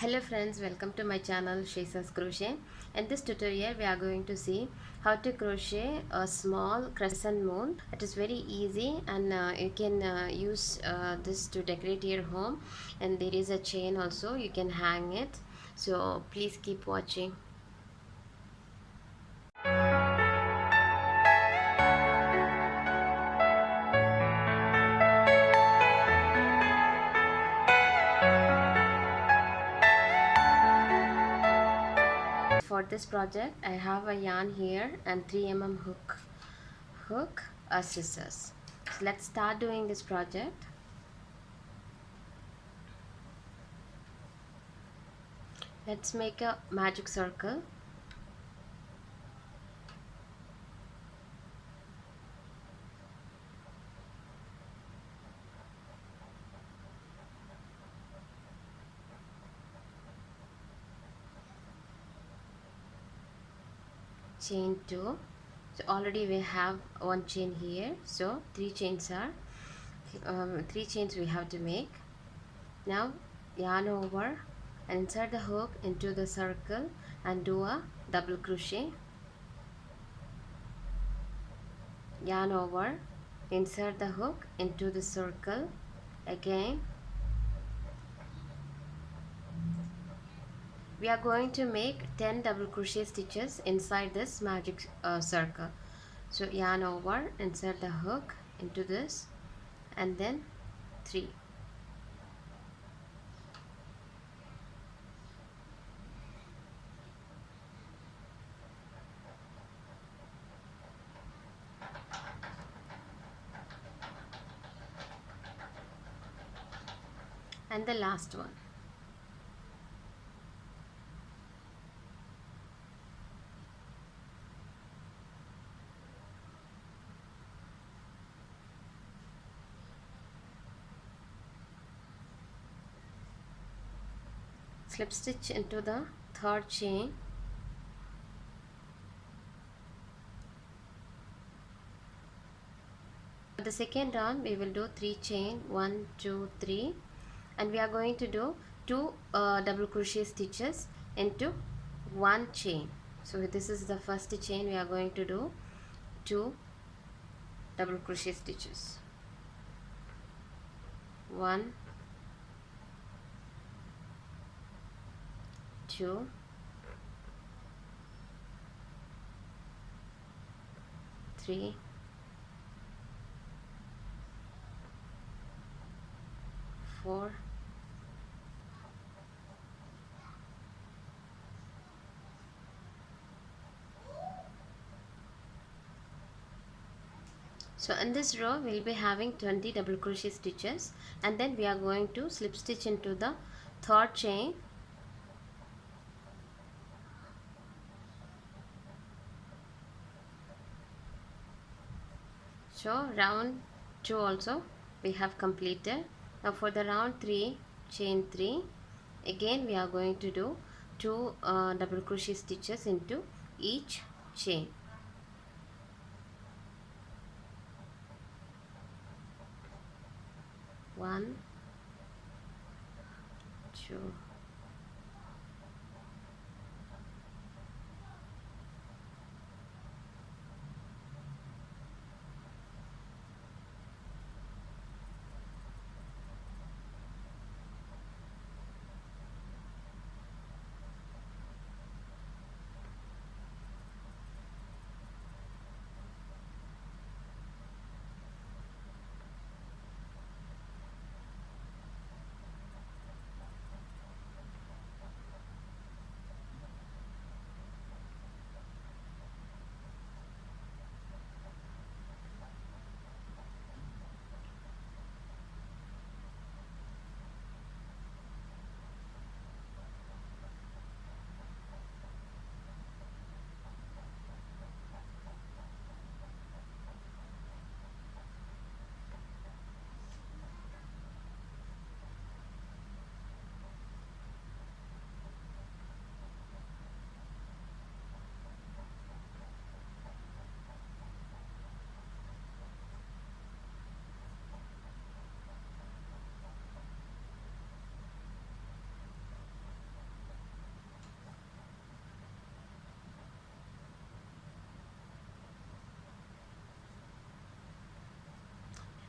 Hello friends, welcome to my channel Shaisa's Crochet. In this tutorial we are going to see how to crochet a small crescent moon. It is very easy and you can use this to decorate your home, and there is a chain also, you can hang it. So please keep watching. For this project I have a yarn here and 3 mm hook, scissors. So let's start doing this project. Let's make a magic circle. Chain 2. So already we have one chain here, so three chains we have to make. Now yarn over and insert the hook into the circle and do a double crochet. Yarn over, insert the hook into the circle again. We are going to make 10 double crochet stitches inside this magic circle. So yarn over, insert the hook into this, and then 3. And the last one. Slip stitch into the third chain. For the second round we will do 3 chain, 1 2 3, and we are going to do 2 double crochet stitches into one chain. So this is the first chain, we are going to do 2 double crochet stitches, 1 2 3 4 So in this row we will be having 20 double crochet stitches, and then we are going to slip stitch into the third chain. So round 2 also we have completed. Now for the round 3, chain 3, again we are going to do 2 double crochet stitches into each chain. 1 2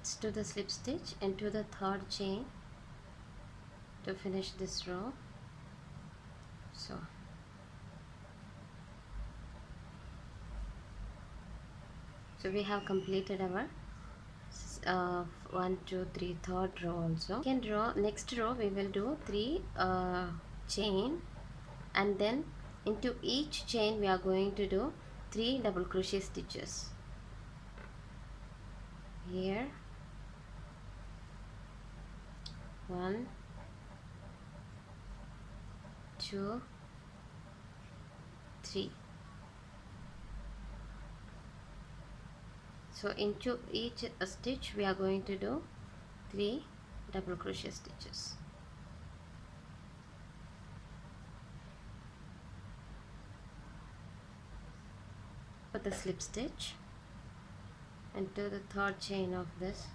let's do the slip stitch into the third chain to finish this row. So we have completed our 1 2 3 third row. Also next row we will do 3 chain, and then into each chain we are going to do 3 double crochet stitches. Here 1 2 3. So into each stitch we are going to do 3 double crochet stitches. Put the slip stitch into the third chain of this.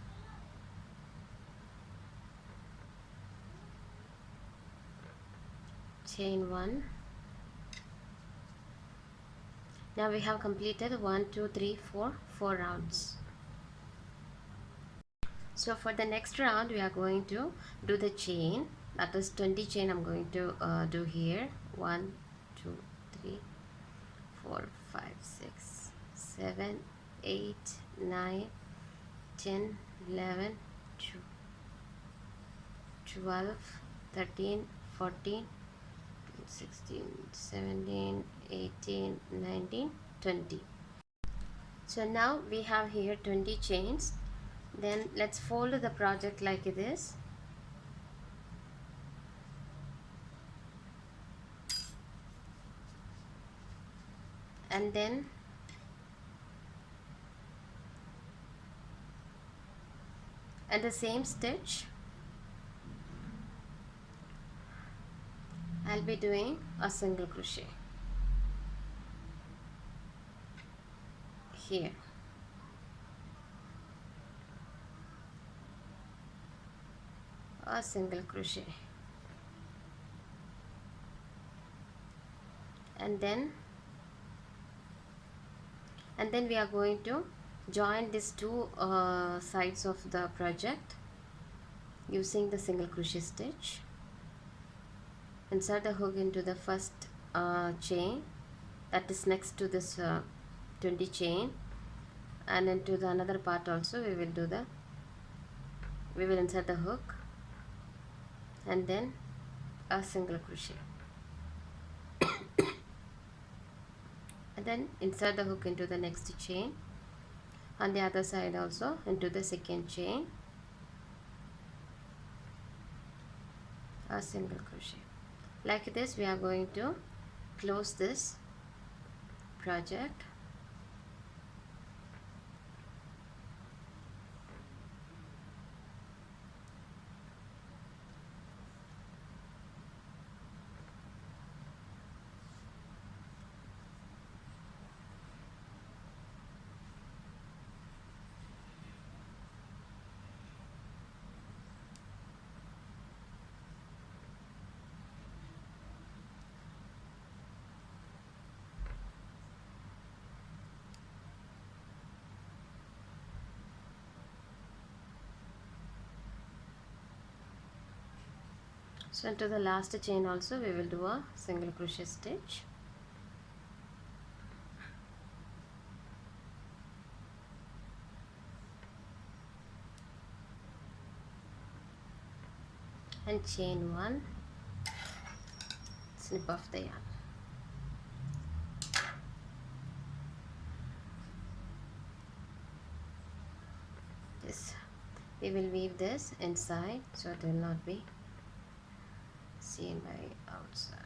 Chain 1. Now we have completed 1 2 3 4 rounds. So for the next round we are going to do the chain, that is 20 chain I'm going to do here. 1 2 3 4 5 6 7 8 9 10 11 12 13 14 16 17 18 19 20. So now we have here 20 chains. Then let's fold the project like this. And then at the same stitch I'll be doing a single crochet here. A single crochet, and then we are going to join these two sides of the project using the single crochet stitch. Insert the hook into the first chain that is next to this 20 chain, and into the another part also we will insert the hook and then a single crochet, and then insert the hook into the next chain, on the other side also into the second chain, a single crochet. Like this we are going to close this project. So into the last chain also we will do a single crochet stitch. And chain 1, snip off the yarn. Yes, we will weave this inside so it will not be seen by outside.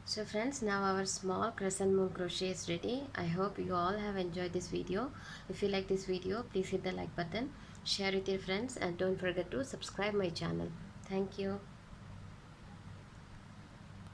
So friends, now our small crescent moon crochet is ready. I hope you all have enjoyed this video. If you like this video, please hit the like button, share with your friends, and don't forget to subscribe my channel. Thank you.